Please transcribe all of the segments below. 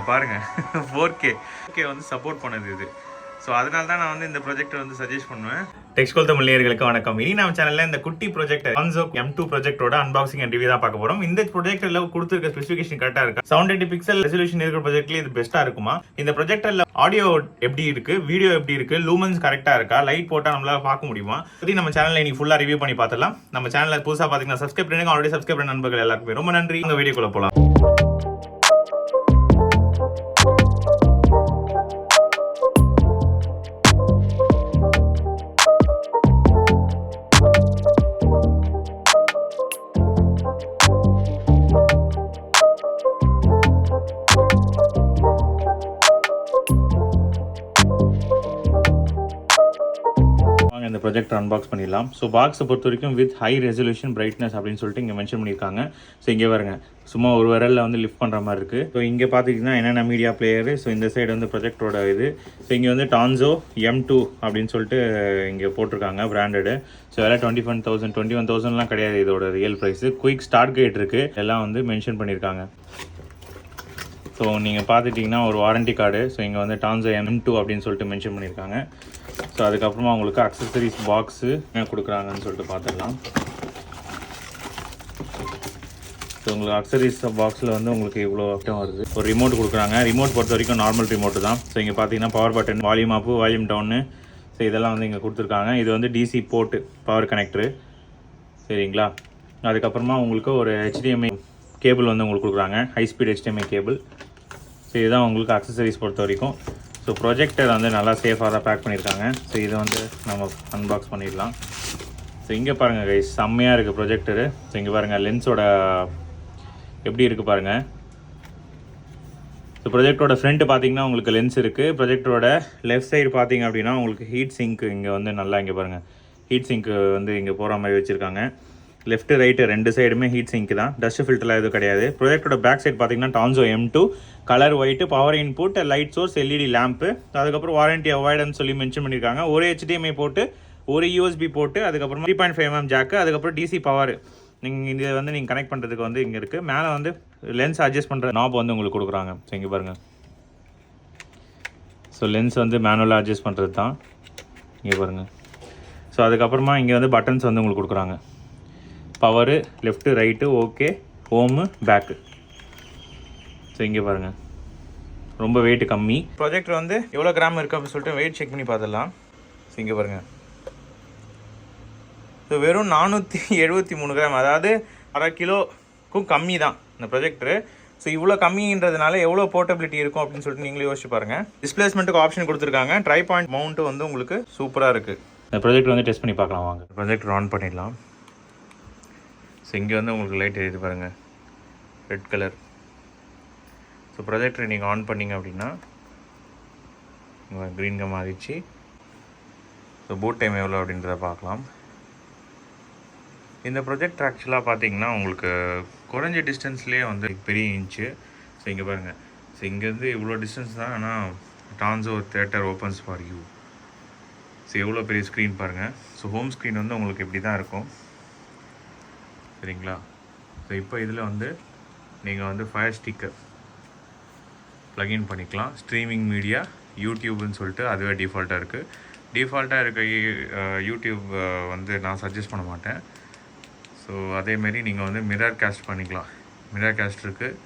பாருங்கள் 4K வந்து support பண்ணுது இது. ஸோ அதனால தான் நான் வந்து இந்த ப்ரொஜெக்டர் வந்து சஜஸ்ட் பண்ணுவேன். டெக்ஸ்கோல் தமிழ் நேயர்களுக்கு வணக்கம். இனி நம்ம சேனலில் இந்த குட்டி ப்ரொஜெக்டர் Tonzo M2 ப்ரொஜெக்டரோட அன்பாக்சிங் அண்ட் ரிவ்யூ தான் பார்க்க போகிறோம். இந்த ப்ரொஜெக்டரில் கொடுத்துருக்க ஸ்பெசிஃபிகேஷன் கரெக்டாக இருக்கா? 720 பிக்சல் ரெசல்யூஷன் இருக்கிற ப்ரொஜெக்ட்லேயே இது பெஸ்ட்டாக இருக்குமா? இந்த ப்ரொஜெக்டரில் ஆடியோ எப்படி இருக்கு, வீடியோ எப்படி இருக்கு, லூமன்ஸ் கரெக்டாக இருக்கா, லைட் போட்டால் நம்மளால பார்க்க முடியுமா? பற்றி நம்ம சேனலில் இன்னைக்கு ஃபுல்லாக ரிவ்யூ பண்ணி பார்த்துலாம். நம்ம சேனலில் புதுசாக பார்த்தீங்கன்னா சப்ஸ்கிரைப் பண்ணுங்க. ஆல்ரெடி சப்ஸ்கிரைப் பண்ண நண்பர்கள் எல்லாருக்குமே ரொம்ப நன்றி. இந்த வீடியோக்குள்ள போகலாம். இந்த ப்ரொஜெக்டர் அன்பாக்ஸ் பண்ணிடலாம். ஸோ பாக்ஸை பொறுத்த வரைக்கும் வித் ஹை ரெசல்யூஷன் பிரைட்னஸ் அப்படின்னு சொல்லிட்டு இங்கே மென்ஷன் பண்ணியிருக்காங்க. ஸோ இங்கே வருங்க சும்மா ஒரு விரலில் வந்து லிஃப்ட் பண்ணுற மாதிரி இருக்குது. ஸோ இங்கே பார்த்துக்கிட்டிங்கன்னா என்னென்ன மீடியா பிளேயரு. ஸோ இந்த சைடு வந்து ப்ரொஜெக்டரோட இது. ஸோ இங்கே வந்து Tonzo M2 அப்படின்னு சொல்லிட்டு இங்கே போட்டிருக்காங்க பிராண்டடு. ஸோ எல்லாம் 21,000 கிடையாது இதோட ரியல் ப்ரைஸு. குயிக் ஸ்டார்ட் கேட் இருக்குது, எல்லாம் வந்து மென்ஷன் பண்ணியிருக்காங்க. ஸோ நீங்கள் பார்த்துட்டிங்கன்னா ஒரு வாரண்டி கார்டு. ஸோ இங்கே வந்து Tonzo M2 அப்படின்னு சொல்லிட்டு மென்ஷன் பண்ணியிருக்காங்க. ஸோ அதுக்கப்புறமா உங்களுக்கு அக்சசரிஸ் பாக்ஸு என்ன கொடுக்குறாங்கன்னு சொல்லிட்டு பார்த்துடலாம். ஸோ உங்களுக்கு அக்சசரிஸ் பாக்ஸில் வந்து உங்களுக்கு இவ்வளோ வருது. ஒரு ரிமோட் கொடுக்குறாங்க. ரிமோட் பொறுத்த வரைக்கும் நார்மல் ரிமோட்டு தான். ஸோ இங்கே பார்த்தீங்கன்னா power button, volume up, volume down, so இதெல்லாம் வந்து இங்கே கொடுத்துருக்காங்க. இது வந்து டிசி போர்ட்டு பவர் கனெக்டரு, சரிங்களா. அதுக்கப்புறமா உங்களுக்கு ஒரு HDMI கேபிள் வந்து உங்களுக்கு கொடுக்குறாங்க, high speed HDMI cable. So இதுதான் உங்களுக்கு அக்சசரிஸ் பொறுத்த வரைக்கும். ஸோ ப்ரொஜெக்டர் வந்து நல்லா சேஃபாக தான் பேக் பண்ணியிருக்காங்க. ஸோ இதை வந்து நம்ம அன்பாக்ஸ் பண்ணிடலாம். ஸோ இங்கே பாருங்கள் கைஸ், செம்மையாக இருக்குது ப்ரொஜெக்டரு. ஸோ இங்கே பாருங்கள் லென்ஸோட எப்படி இருக்குது பாருங்கள். ஸோ ப்ரொஜெக்டரோட ஃப்ரண்ட்டு பார்த்தீங்கன்னா உங்களுக்கு லென்ஸ் இருக்குது. ப்ரொஜெக்டரோட லெஃப்ட் சைடு பார்த்தீங்க அப்படின்னா உங்களுக்கு ஹீட் சிங்க்கு இங்கே வந்து நல்லா இங்கே பாருங்கள் ஹீட் சிங்க்கு வந்து இங்கே போகிற மாதிரி வச்சுருக்காங்க. லெஃப்ட் ரைட்டு ரெண்டு சைடுமே ஹீட் சிங்க் தான், டஸ்ட் ஃபில்டர்லாம் எதுவும் கிடையாது. ப்ரொஜெக்டரோட பேக் சைடு பார்த்தீங்கன்னா Tonzo M2 colour white, power input, light source, LED lamp, அதுக்கப்புறம் வாரண்டி அவாய்டுன்னு சொல்லி மென்ஷன் பண்ணியிருக்காங்க. ஒரு HDMI போட்டு, ஒரு USB போட்டு, அதுக்கப்புறம் 3.5mm ஜாக்கு, அதுக்கப்புறம் DC பவர் நீங்கள் இதை வந்து நீங்கள் கனெக்ட் பண்ணுறதுக்கு வந்து இங்கே இருக்குது. மேலே வந்து லென்ஸ் அட்ஜஸ்ட் பண்ணுற நாப் வந்து உங்களுக்கு கொடுக்குறாங்க. ஸோ இங்கே பாருங்கள். ஸோ லென்ஸ் வந்து மேனுவலாக அட்ஜஸ்ட் பண்ணுறது தான் இங்கே பாருங்கள். ஸோ அதுக்கப்புறமா இங்கே வந்து பட்டன்ஸ் வந்து உங்களுக்கு கொடுக்குறாங்க. Power, left, right, okay, home, back. So இங்கே பாருங்கள் ரொம்ப வெயிட் கம்மி. ப்ரொஜெக்டர் வந்து எவ்வளோ கிராம் இருக்குது அப்படின்னு சொல்லிட்டு வெயிட் செக் பண்ணி பார்த்துடலாம். ஸோ இங்கே பாருங்கள். ஸோ வெறும் 473 கிராம், அதாவது 1/2 கிலோக்கும் கம்மி தான் இந்த ப்ரொஜெக்டரு. ஸோ இவ்வளோ கம்மின்றதுனால எவ்வளோ போர்ட்டபிலிட்டி இருக்கும் அப்படின்னு சொல்லிட்டு நீங்களே யோசிச்சு பாருங்கள். டிஸ்பிளேஸ்மெண்ட்டுக்கு ஆப்ஷன் கொடுத்துருக்காங்க. ட்ரை பாயிண்ட் மவுண்ட்டு வந்து உங்களுக்கு சூப்பராக இருக்குது. இந்த ப்ரொஜெக்டர் வந்து டெஸ்ட் பண்ணி பார்க்கலாம் வாங்க. ப்ரொஜெக்டர் ஆன் பண்ணிடலாம். ஸோ இங்கே வந்து உங்களுக்கு லைட் எரியுது பாருங்கள், ரெட் கலர். ஸோ ப்ரொஜெக்டரை நீங்கள் ஆன் பண்ணிங்க அப்படின்னா க்ரீன்க மாறிச்சு. ஸோ பூட் டைம் எவ்வளோ அப்படின்றத பார்க்கலாம். இந்த ப்ரொஜெக்டர் ஆக்சுவலாக பார்த்தீங்கன்னா உங்களுக்கு குறைஞ்ச டிஸ்டன்ஸ்லேயே வந்து பெரிய இன்ச்சு. ஸோ இங்கே பாருங்கள். ஸோ இங்கேருந்து இவ்வளோ டிஸ்டன்ஸ் தான், ஆனால் Tonzo theatre opens for you. So எவ்வளோ பெரிய ஸ்க்ரீன் பாருங்கள். ஸோ ஹோம் ஸ்க்ரீன் வந்து உங்களுக்கு இப்படி தான் இருக்கும், சரிங்களா. ஸோ இப்போ இதில் வந்து நீங்கள் வந்து ஃபயர் ஸ்டிக்கர் ப்ளக்இன் பண்ணிக்கலாம். ஸ்ட்ரீமிங் மீடியா யூடியூப்னு சொல்லிட்டு அதுவே டிஃபால்ட்டாக இருக்குது. டிஃபால்ட்டாக இருக்க யூடியூப் வந்து நான் சஜஸ்ட் பண்ண மாட்டேன். ஸோ அதேமாரி நீங்கள் வந்து மிரர் கேஸ்ட் பண்ணிக்கலாம். மிரர் கேஸ்ட் இருக்குது,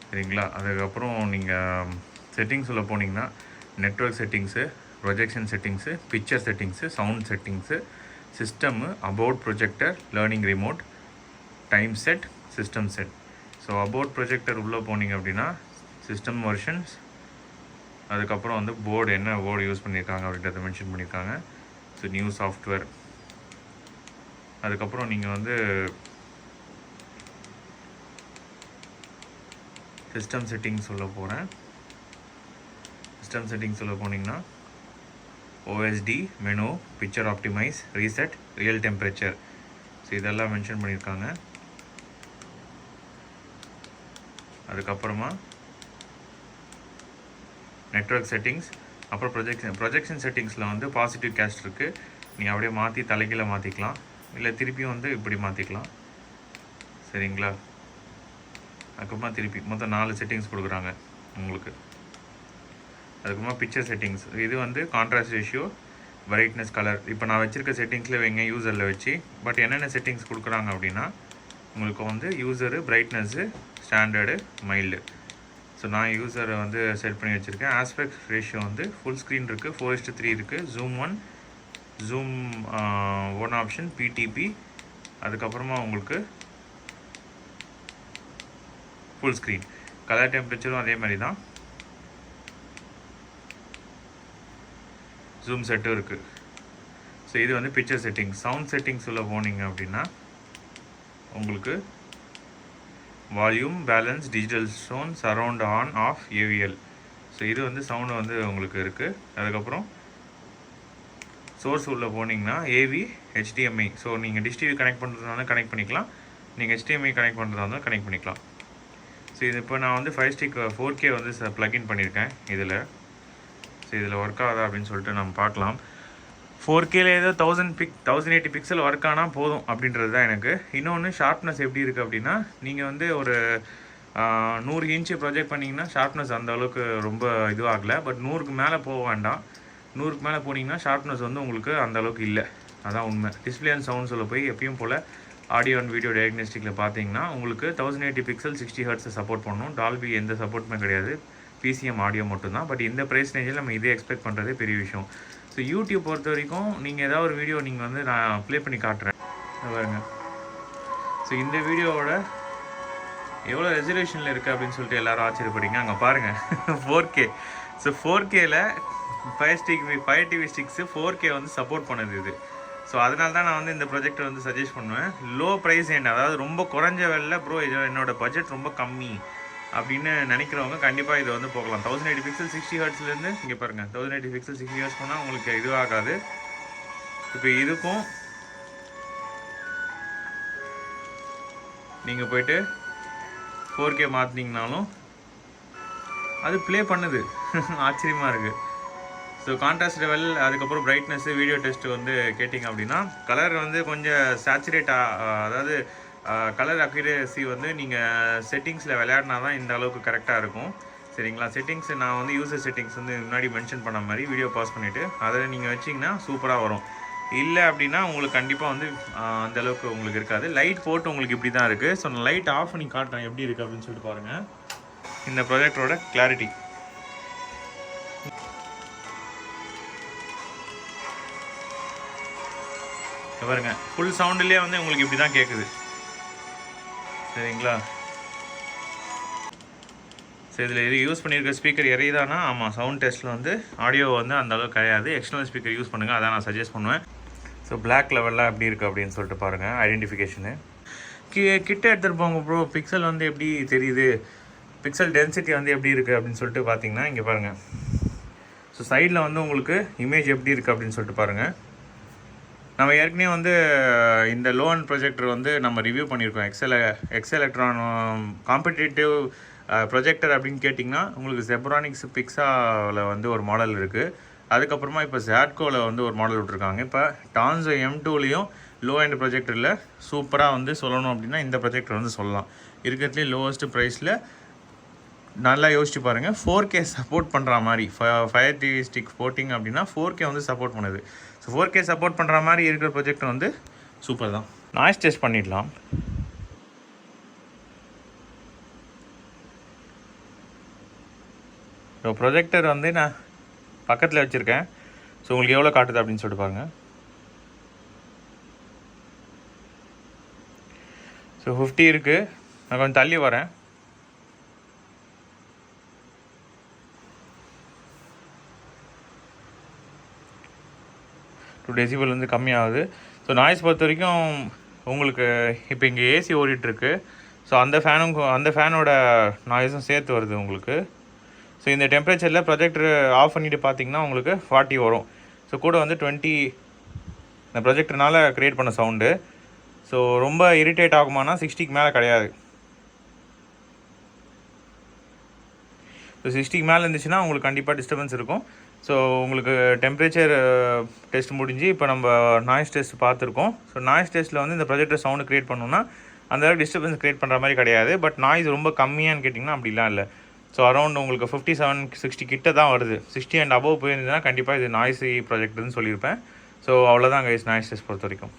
சரிங்களா. அதுக்கப்புறம் நீங்கள் செட்டிங்ஸ் உள்ள போனீங்கன்னா network settings, projection settings, picture settings, sound settings, system, about projector, learning remote, time set, system set. So about projector உள்ளே போனீங்க அப்படின்னா சிஸ்டம் வெர்ஷன்ஸ், அதுக்கப்புறம் வந்து போர்டு என்ன போர்டு யூஸ் பண்ணியிருக்காங்க அப்படின்றத மென்ஷன் பண்ணியிருக்காங்க. So new software. அதுக்கப்புறம் நீங்கள் வந்து சிஸ்டம் செட்டிங்ஸ் உள்ள போகிறேன். சிஸ்டம் செட்டிங்ஸ் உள்ள போனீங்கன்னா OSD, menu, picture optimise, reset, real temperature. So இதெல்லாம் மென்ஷன் பண்ணியிருக்காங்க. அதுக்கப்புறமா நெட்வொர்க் செட்டிங்ஸ், அப்புறம் ப்ரொஜெக்ஷன் செட்டிங்ஸில் வந்து பாசிட்டிவ் கேஸ்ட் இருக்குது. நீங்கள் அப்படியே மாற்றி தலைகீழ மாற்றிக்கலாம், இல்லை திருப்பியும் வந்து இப்படி மாற்றிக்கலாம், சரிங்களா. அதுக்கப்புறமா திருப்பி மொத்தம் 4 செட்டிங்ஸ் கொடுக்குறாங்க. உங்களுக்கு. அதுக்கப்புறமா பிக்சர் செட்டிங்ஸ், இது வந்து கான்ட்ராஸ்ட் ரேஷியோ, பிரைட்னஸ், கலர். இப்போ நான் வச்சுருக்க செட்டிங்ஸில் வைங்க யூசரில் வச்சு. பட் என்னென்ன செட்டிங்ஸ் கொடுக்குறாங்க அப்படின்னா உங்களுக்கு வந்து user, brightness, standard, mild. So நான் யூசரை வந்து செட் பண்ணி வச்சுருக்கேன். ஆஸ்பெக்ட் ரேஷியோ வந்து ஃபுல் ஸ்க்ரீன் இருக்குது, 4:3 இருக்குது, ஜூம் 1, ஜூம் 1 ஆப்ஷன், பிடிபி. அதுக்கப்புறமா உங்களுக்கு ஃபுல் ஸ்க்ரீன். கலர் டெம்பரேச்சரும் அதே மாதிரி தான், ஜூம் செட்டும் இருக்குது. ஸோ இது வந்து பிக்சர் செட்டிங்ஸ். சவுண்ட் செட்டிங்ஸ் உள்ள போனீங்க அப்படின்னா உங்களுக்கு volume, balance, digital stone, surround, on, off, AVL. So இது வந்து சவுண்டு வந்து உங்களுக்கு இருக்குது. அதுக்கப்புறம் சோர்ஸ் உள்ளே போனீங்கன்னா ஏவி, ஹெச்டிஎம்ஐ. ஸோ நீங்கள் டிஷ் டிவி கனெக்ட் பண்ணுறதுனால கனெக்ட் பண்ணிக்கலாம், நீங்கள் ஹெச்டிஎம்ஐ கனெக்ட் பண்ணுறதா இருந்தால் கனெக்ட் பண்ணிக்கலாம். ஸோ இது இப்போ நான் வந்து 5 ஸ்டிக் 4K வந்து ப்ளக்இன் பண்ணியிருக்கேன் இதில். ஸோ இதில் ஒர்க் ஆகுதா அப்படின்னு சொல்லிட்டு நம்ம பார்க்கலாம். 4Kல ஏதோ 1080 பிக்சல் ஒர்க் ஆனால் போதும் அப்படின்றது தான் எனக்கு. இன்னொன்று ஷார்ப்னஸ் எப்படி இருக்குது அப்படின்னா, நீங்கள் வந்து ஒரு 100 இன்ச்சு ப்ரொஜெக்ட் பண்ணிங்கன்னா ஷார்ப்னஸ் அந்த அளவுக்கு ரொம்ப இதுவாகலை. பட் 100க்கு மேலே போக வேண்டாம். 100க்கு மேலே போனீங்கன்னா ஷார்ப்னஸ் வந்து உங்களுக்கு அந்த அளவுக்கு இல்லை. அதான் உண்மை. டிஸ்பிளே அண்ட் சவுண்ட்ஸில் போய் எப்பயும் போல் ஆடியோ அண்ட் வீடியோ டயக்னோஸ்டிக்கில் பார்த்தீங்கன்னா உங்களுக்கு 1080 பிக்சல் 60 ஹெர்ட்ஸை சப்போர்ட் பண்ணணும். டால்பி எந்த சப்போர்ட்டுமே கிடையாது, பிசிஎம் ஆடியோ மட்டும்தான். பட் இந்த ப்ரைஸ் ரேஞ்சில் நம்ம இதே எக்ஸ்பெக்ட் பண்ணுறதே பெரிய விஷயம். ஸோ யூடியூப் பொறுத்த வரைக்கும் நீங்கள் ஏதாவது ஒரு வீடியோ நீங்கள் வந்து நான் ப்ளே பண்ணி காட்டுறேன் பாருங்க. ஸோ இந்த வீடியோவோட எவ்வளோ ரெசல்யூஷனில் இருக்குது அப்படின்னு சொல்லிட்டு எல்லோரும் ஆச்சரியப்படுறீங்க. அங்கே பாருங்கள் 4K. So 4Kல 5 TV sticks 4K வந்து சப்போர்ட் பண்ணுது இது. ஸோ அதனால தான் நான் வந்து இந்த ப்ரொஜெக்டர் வந்து சஜஸ்ட் பண்ணுவேன். லோ ப்ரைஸ் என்ன, அதாவது ரொம்ப குறைஞ்ச விலையில் ப்ரோ இது என்னோடய பட்ஜெட் ரொம்ப கம்மி அப்படின்னு நினைக்கிறவங்க கண்டிப்பாக இதை வந்து போகலாம். 1080 பிக்சல் 60 ஹெர்ட்ஸ்லேருந்து இங்கே பாருங்கள், 1080 பிக்சல் 60 ஹெர்ட்ஸ் போனால் உங்களுக்கு இதுவாகாது. இப்போ இதுக்கும் நீங்கள் போயிட்டு 4K மாற்றினீங்கனாலும் அது ப்ளே பண்ணுது. ஆச்சரியமாக இருக்குது. ஸோ கான்ட்ராஸ்ட் லெவல், அதுக்கப்புறம் பிரைட்னஸ்ஸு, வீடியோ டெஸ்ட்டு வந்து கேட்டிங்க அப்படின்னா கலர் வந்து கொஞ்சம் அதாவது கலர் அக்யூரேசி வந்து நீங்கள் செட்டிங்ஸில் விளையாடினா தான் இந்த அளவுக்கு கரெக்டாக இருக்கும். சரிங்களா? செட்டிங்ஸ் நான் வந்து யூசர் செட்டிங்ஸ் வந்து முன்னாடி மென்ஷன் பண்ண மாதிரி வீடியோ பாஸ் பண்ணிவிட்டு அதில் நீங்கள் வச்சிங்கன்னா சூப்பராக வரும். இல்லை அப்படின்னா உங்களுக்கு கண்டிப்பாக வந்து அந்தளவுக்கு உங்களுக்கு இருக்காது. லைட் போட்டு உங்களுக்கு இப்படி தான் இருக்குது. ஸோ நான் லைட் ஆஃப் பண்ணி காட்டுறேன் எப்படி இருக்குது அப்படின்னு சொல்லிட்டு பாருங்கள். இந்த ப்ரொஜெக்டரோட கிளாரிட்டி பாருங்க. ஃபுல் சவுண்டுலேயே வந்து உங்களுக்கு இப்படி தான் கேட்குது. சரிங்களா? ஸோ இதில் இது யூஸ் பண்ணியிருக்க ஸ்பீக்கர் எறையுதானா? ஆமாம், சவுண்ட் டெஸ்ட்டில் வந்து ஆடியோ வந்து அந்த அளவுக்கு கிடையாது. எக்ஸ்டர்னல் ஸ்பீக்கர் யூஸ் பண்ணுங்கள், அதான் நான் சஜஸ்ட் பண்ணுவேன். ஸோ பிளாக் லெவலில் எப்படி இருக்குது அப்படின்னு சொல்லிட்டு பாருங்கள். ஐடென்டிஃபிகேஷனு கிட்ட எடுத்துகிட்டு போங்க ப்ரோ. பிக்சல் வந்து எப்படி தெரியுது, பிக்சல் டென்சிட்டி வந்து எப்படி இருக்குது அப்படின்னு சொல்லிட்டு பார்த்தீங்கன்னா இங்கே பாருங்கள். ஸோ சைடில் வந்து உங்களுக்கு இமேஜ் எப்படி இருக்குது அப்படின்னு சொல்லிட்டு பாருங்கள். நம்ம ஏற்கனவே வந்து இந்த லோ அண்ட் ப்ரொஜெக்டர் வந்து நம்ம ரிவ்யூ பண்ணியிருக்கோம். எக்ஸ் எலக்ட்ரான் காம்படிட்டிவ் ப்ரொஜெக்டர் அப்படின்னு கேட்டிங்கன்னா உங்களுக்கு ஜெப்ரானிக்ஸ் பிக்ஸாவில் வந்து ஒரு மாடல் இருக்குது. அதுக்கப்புறமா இப்போ Wzatcoல வந்து ஒரு மாடல் விட்ருக்காங்க. இப்போ Tonzo M2லேயும் லோ அண்ட் ப்ரொஜெக்டரில் சூப்பராக வந்து சொல்லணும் அப்படின்னா இந்த ப்ரொஜெக்டர் வந்து சொல்லலாம். இருக்கிறதுலேயே லோவஸ்ட்டு ப்ரைஸில் நல்லா யோசிச்சு பாருங்கள். 4K சப்போர்ட் பண்ணுற மாதிரி ஃபயர் டிவி ஸ்டிக் போட்டிங்க அப்படின்னா 4K வந்து சப்போர்ட் பண்ணுது. ஸோ 4K சப்போர்ட் பண்ணுற மாதிரி இருக்கிற ப்ரொஜெக்டர் வந்து சூப்பர் தான். நாய்ஸ் டெஸ்ட் பண்ணிடலாம். ஸோ ப்ரொஜெக்டர் வந்து நான் பக்கத்தில் வச்சுருக்கேன். ஸோ உங்களுக்கு எவ்வளோ காட்டுது அப்படின்னு சொல்லிட்டு பாருங்கள். ஸோ 50 இருக்குது. நான் கொஞ்சம் தள்ளி வரேன். டெசிபல் வந்து கம்மியாகுது. ஸோ நாய்ஸ் பொறுத்த வரைக்கும் உங்களுக்கு இப்போ இங்கே ஏசி ஓடிட்டுருக்கு. ஸோ அந்த ஃபேனோட நாய்ஸும் சேர்த்து வருது உங்களுக்கு. ஸோ இந்த டெம்பரேச்சரில் ப்ரொஜெக்டர் ஆஃப் பண்ணிவிட்டு பார்த்தீங்கன்னா உங்களுக்கு 40 வரும். ஸோ கூட வந்து 20 இந்த ப்ரொஜெக்டர்னால் க்ரியேட் பண்ண சவுண்டு. ஸோ ரொம்ப இரிட்டேட் ஆகுமானா 60க்கு மேலே கிடையாது. ஸோ 60க்கு மேலே இருந்துச்சுன்னா உங்களுக்கு கண்டிப்பாக டிஸ்டர்பன்ஸ் இருக்கும். ஸோ உங்களுக்கு டெம்பரேச்சர் டெஸ்ட் முடிஞ்சு இப்போ நம்ம நாய்ஸ் டெஸ்ட் பார்த்துருக்கோம். ஸோ நாய்ஸ் டெஸ்ட்டில் வந்து இந்த ப்ரொஜெக்டர் சவுண்டு க்ரியேட் பண்ணோன்னா அந்தளவுக்கு டிஸ்டர்பன்ஸ் க்ரியேட் பண்ணுற மாதிரி கிடையாது. பட் நாய்ஸ் ரொம்ப கம்மியான்னு கேட்டிங்கன்னா அப்படிலாம் இல்லை. ஸோ அரௌண்ட் உங்களுக்கு 57-60 கிட்ட தான் வருது. 60 அண்ட் அபவ் போயிருந்ததுன்னா கண்டிப்பாக இது நாய்ஸி ப்ரொஜெக்டர்னு சொல்லியிருப்பேன். ஸோ அவ்வளோதான் கைஸ் நாய்ஸ் டெஸ்ட் பொறுத்த வரைக்கும்.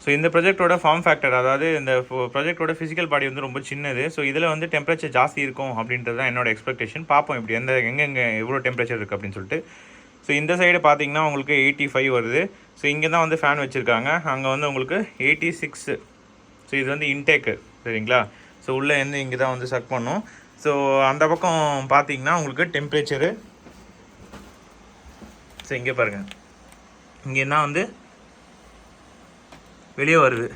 ஸோ இந்த ப்ரொஜெக்டரோட ஃபார்ம் ஃபேக்டர், அதாவது இந்த ப்ரொஜெக்டரோட ஃபிசிக்கல் பாடி வந்து ரொம்ப சின்னது. ஸோ இதில் வந்து டெம்பரேச்சர் ஜாஸ்தி இருக்கும் அப்படின்றது தான் என்னோட எக்ஸ்பெக்டேஷன். பார்ப்போம் இப்படி எங்கெங்கே எவ்வளோ டெம்பரேச்சர் இருக்குது அப்படின்னு சொல்லிட்டு. ஸோ இந்த சைடு பார்த்தீங்கன்னா உங்களுக்கு 85 வருது. ஸோ இங்கே தான் வந்து ஃபேன் வச்சுருக்காங்க. அங்கே வந்து உங்களுக்கு 86. ஸோ இது வந்து இன்டேக்கு, சரிங்களா? ஸோ உள்ளே இருந்து இங்கே தான் வந்து சக் பண்ணும். ஸோ அந்த பக்கம் பார்த்தீங்கன்னா உங்களுக்கு டெம்பரேச்சரு, ஸோ இங்கே பாருங்கள், இங்கே தான் வந்து வெளியே வருது.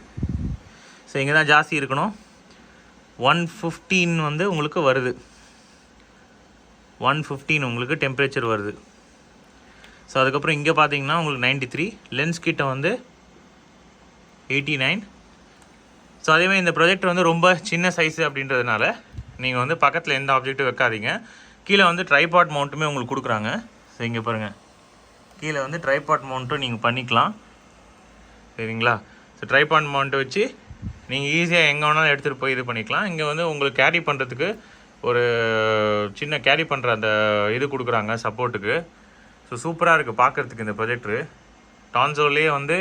ஸோ இங்கே தான் ஜாஸ்தி இருக்கணும். 115 வந்து உங்களுக்கு வருது. 115 உங்களுக்கு டெம்பரேச்சர் வருது. ஸோ அதுக்கப்புறம் இங்கே பார்த்தீங்கன்னா உங்களுக்கு 93, லென்ஸ் கிட்ட வந்து 89. ஸோ அதேமாதிரி இந்த ப்ரொஜெக்டர் வந்து ரொம்ப சின்ன சைஸு அப்படின்றதுனால நீங்கள் வந்து பக்கத்தில் எந்த ஆப்ஜெக்ட்டும் வைக்காதீங்க. கீழே வந்து ட்ரைபாட் மவுண்ட்டுமே உங்களுக்கு கொடுக்குறாங்க. ஸோ இங்கே பாருங்கள், கீழே வந்து ட்ரைபாட் மவுண்ட்டும் நீங்கள் பண்ணிக்கலாம், சரிங்களா? ஸோ ட்ரைபாட் மவுண்ட்டை வச்சு நீங்கள் ஈஸியாக எங்கே வேணாலும் எடுத்துகிட்டு போய் இது பண்ணிக்கலாம். இங்கே வந்து உங்களுக்கு கேரி பண்ணுறதுக்கு ஒரு சின்ன கேரி பண்ணுற அந்த இது கொடுக்குறாங்க சப்போர்ட்டுக்கு. ஸோ சூப்பராக இருக்குது பார்க்குறதுக்கு இந்த ப்ரொஜெக்டரு. டான்சோலே வந்து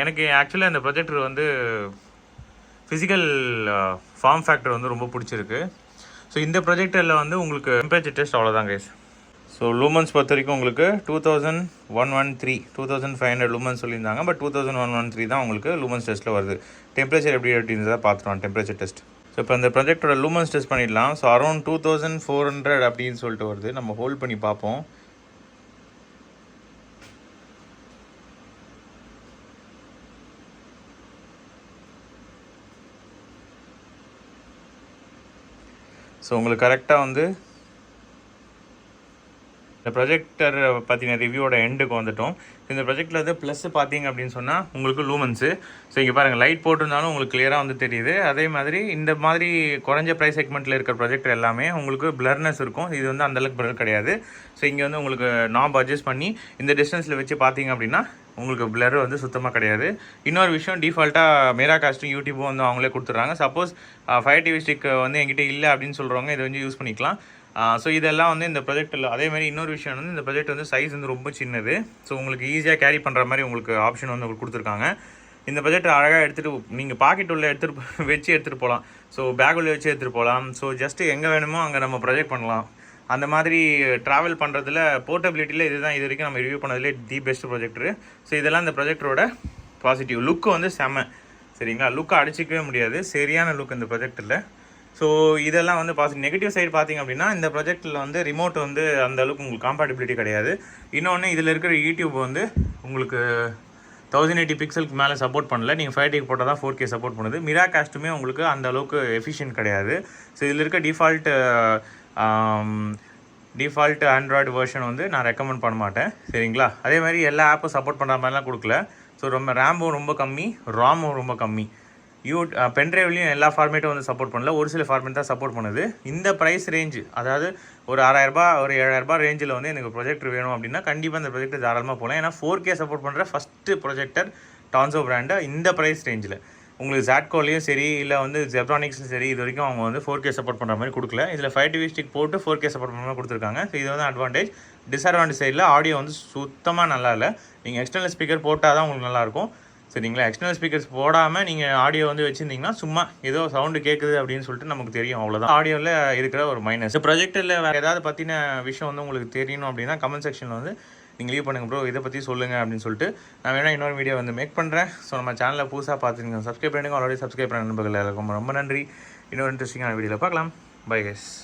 எனக்கு ஆக்சுவலாக இந்த ப்ரொஜெக்டர் வந்து ஃபிசிக்கல் ஃபார்ம் ஃபேக்டர் வந்து ரொம்ப பிடிச்சிருக்கு. ஸோ இந்த ப்ரொஜெக்டரில் வந்து உங்களுக்கு டெம்பரேச்சர் டெஸ்ட் அவ்வளோதான் கைஸ். ஸோ லூமன்ஸ் பொறுத்த வரைக்கும் உங்களுக்கு 2113, 2500 லூமன்ஸ் சொல்லியிருந்தாங்க. பட் 2113 தான் உங்களுக்கு லூமன்ஸ் டெஸ்ட்டில் வருது. டெம்பரேச்சர் எப்படி அப்படின்றத பார்த்துருவோம் டெம்பரேச்சர் டெஸ்ட். ஸோ இப்போ அந்த ப்ரொஜெக்டரோட லூமன்ஸ் டெஸ்ட் பண்ணிடலாம். ஸோ அரௌண்ட் 2400 அப்படின்னு சொல்லிட்டு வருது. நம்ம ஹோல்ட் பண்ணி பார்ப்போம். ஸோ உங்களுக்கு கரெக்டாக வந்து இந்த ப்ரொஜெக்டர் பார்த்தீங்கன்னா ரிவ்யூவோட எண்டுக்கு வந்துட்டோம். இந்த ப்ரொஜெக்டில் வந்து ப்ளஸ் பார்த்தீங்க அப்படின்னு சொன்னால் உங்களுக்கு லூமன்ஸு. ஸோ இங்கே பாருங்கள், லைட் போட்டிருந்தாலும் உங்களுக்கு கிளியராக வந்து தெரியுது. அதே மாதிரி இந்த மாதிரி குறைஞ்ச ப்ரைஸ் செக்மெண்ட்டில் இருக்கிற ப்ரொஜெக்டர் எல்லாமே உங்களுக்கு பிளர்னஸ் இருக்கும். இது வந்து அந்தளவுக்கு பிளர் கிடையாது. ஸோ இங்கே வந்து உங்களுக்கு நாப் அட்ஜஸ்ட் பண்ணி இந்த டிஸ்டன்ஸில் வச்சு பார்த்தீங்க அப்படின்னா உங்களுக்கு பிளர் வந்து சுத்தமாக கிடையாது. இன்னொரு விஷயம், டிஃபால்ட்டாக மேரா காஸ்ட்டும் யூடியூப்பும் வந்து அவங்களே கொடுத்துட்றாங்க. சப்போஸ் ஃபயர் டிவி ஸ்டிக் வந்து என்கிட்ட இல்லை அப்படின்னு சொல்கிறவங்க இதை வந்து யூஸ் பண்ணிக்கலாம். ஸோ இதெல்லாம் வந்து இந்த ப்ரொஜெக்டில். அதேமாதிரி இன்னொரு விஷயம் வந்து இந்த ப்ரொஜெக்ட் வந்து சைஸ் வந்து ரொம்ப சின்னது. ஸோ உங்களுக்கு ஈஸியாக கேரி பண்ணுற மாதிரி உங்களுக்கு ஆப்ஷன் வந்து உங்களுக்கு கொடுத்துருக்காங்க. இந்த ப்ரொஜெக்ட் அழகாக எடுத்துகிட்டு நீங்கள் பாக்கெட் உள்ள எடுத்துகிட்டு வச்சு எடுத்துகிட்டு போகலாம். ஸோ பேக் உள்ள வச்சு எடுத்துகிட்டு போகலாம். ஸோ ஜஸ்ட்டு எங்கே வேணுமோ அங்கே நம்ம ப்ரொஜெக்ட் பண்ணலாம். அந்த மாதிரி ட்ராவல் பண்ணுறதுல போர்ட்டபிலிட்டியில் இதுதான் இது வரைக்கும் நம்ம ரிவ்யூ பண்ணதிலே தி பெஸ்ட் ப்ரொஜெக்டரு. ஸோ இதெல்லாம் இந்த ப்ரொஜெக்டரோட பாசிட்டிவ். லுக்கு வந்து செம்ம, சரிங்களா? லுக்கை அடிச்சிக்கவே முடியாது, சரியான லுக் இந்த ப்ரொஜெக்டில். ஸோ இதெல்லாம் வந்து பாசிட்டிவ். நெகட்டிவ் சைடு பார்த்திங்க அப்படின்னா இந்த ப்ரொஜெக்டில் வந்து ரிமோட் வந்து அந்த அளவுக்கு உங்களுக்கு காம்பேட்டிபிலிட்டி கிடையாது. இன்னொன்று, இதில் இருக்கிற யூடியூப் வந்து உங்களுக்கு 1080 பிக்சலுக்கு மேலே சப்போர்ட் பண்ணல. நீங்கள் 5K போட்டால் தான் 4K சப்போர்ட் பண்ணுது. மிரா காஸ்ட்டுமே உங்களுக்கு அந்த அளவுக்கு எஃபிஷியன்ட் கிடையாது. ஸோ இதில் இருக்க டிஃபால்ட் ஆண்ட்ராய்டு வெர்ஷன் வந்து நான் ரெக்கமெண்ட் பண்ண மாட்டேன், சரிங்களா? அதே மாதிரி எல்லா ஆப்பும் சப்போர்ட் பண்ணுற மாதிரிலாம் கொடுக்கல. ஸோ ரொம்ப ரேமும் ரொம்ப கம்மி, ராமும் ரொம்ப கம்மி. பென்ட்ரைவ்லையும் எல்லா ஃபார்மேட்டும் வந்து சப்போர்ட் பண்ணல, ஒரு சில ஃபார்மேட் தான் சப்போர்ட் பண்ணுது. இந்த ப்ரைஸ் ரேஞ்சு, அதாவது ஒரு 6000 ஒரு 7000 ரேஞ்சில் வந்து எனக்கு ப்ரொஜெக்டர் வேணும் அப்படின்னா கண்டிப்பாக இந்த ப்ரொஜெக்டர் தாராளமாக போகலாம். ஏன்னா 4K சப்போர்ட் பண்ணுற ஃபஸ்ட்டு ப்ரொஜெக்டர் டான்சோ பிராண்டு இந்த ப்ரைஸ் ரேஞ்சில். உங்களுக்கு Wzatcoலையும் சரி, இல்லை வந்து ஜெப்ரானிக்ஸும் சரி, இது வரைக்கும் அவங்க வந்து 4K சப்போர்ட் பண்ணுற மாதிரி கொடுக்கல. இதில் 5 TV ஸ்டிக் போட்டு 4K சப்போர்ட் பண்ணுற மாதிரி கொடுத்துருக்காங்க. ஸோ இது வந்து அட்வான்டேஜ். டிஸ்அட்வான்டேஜ் சைடில் ஆடியோ வந்து சுத்தமாக நல்லா இல்லை. நீங்கள் எக்ஸ்டர்னல் ஸ்பீக்கர் போட்டால் தான் உங்களுக்கு நல்லாயிருக்கும், சரிங்களா? எக்ஸ்டர்னல் ஸ்பீக்கர்ஸ் போடாமல் நீங்கள் ஆடியோ வந்து வச்சுருந்தீங்கன்னா சும்மா ஏதோ சவுண்டு கேட்குது அப்படின்னு சொல்லிட்டு நமக்கு தெரியும், அவ்வளோதான். ஆடியோவில் இருக்கிற ஒரு மைனஸ். ப்ரொஜெக்டரில் வேறு ஏதாவது பற்றின விஷயம் வந்து உங்களுக்கு தெரியணும் அப்படின்னா கமெண்ட் செக்ஷனில் வந்து நீங்கள் லீவ் பண்ணுங்கள் ப்ரோ, இதை பற்றி சொல்லுங்கள் அப்படின்னு சொல்லிட்டு நான் வேணால் இன்னொரு வீடியோ வந்து மேக் பண்ணுறேன். ஸோ நம்ம சேனலில் புதுசாக பார்த்துருங்க, சப்ஸ்கிரைப் பண்ணுங்கள். ஆல்ரெடி சப்ஸ்கிரைப் பண்ண நண்பர்கள் எல்லாருக்கும் ரொம்ப நன்றி. இன்னொரு இன்ட்ரெஸ்டிங்கான வீடியோவில் பார்க்கலாம். Bye guys.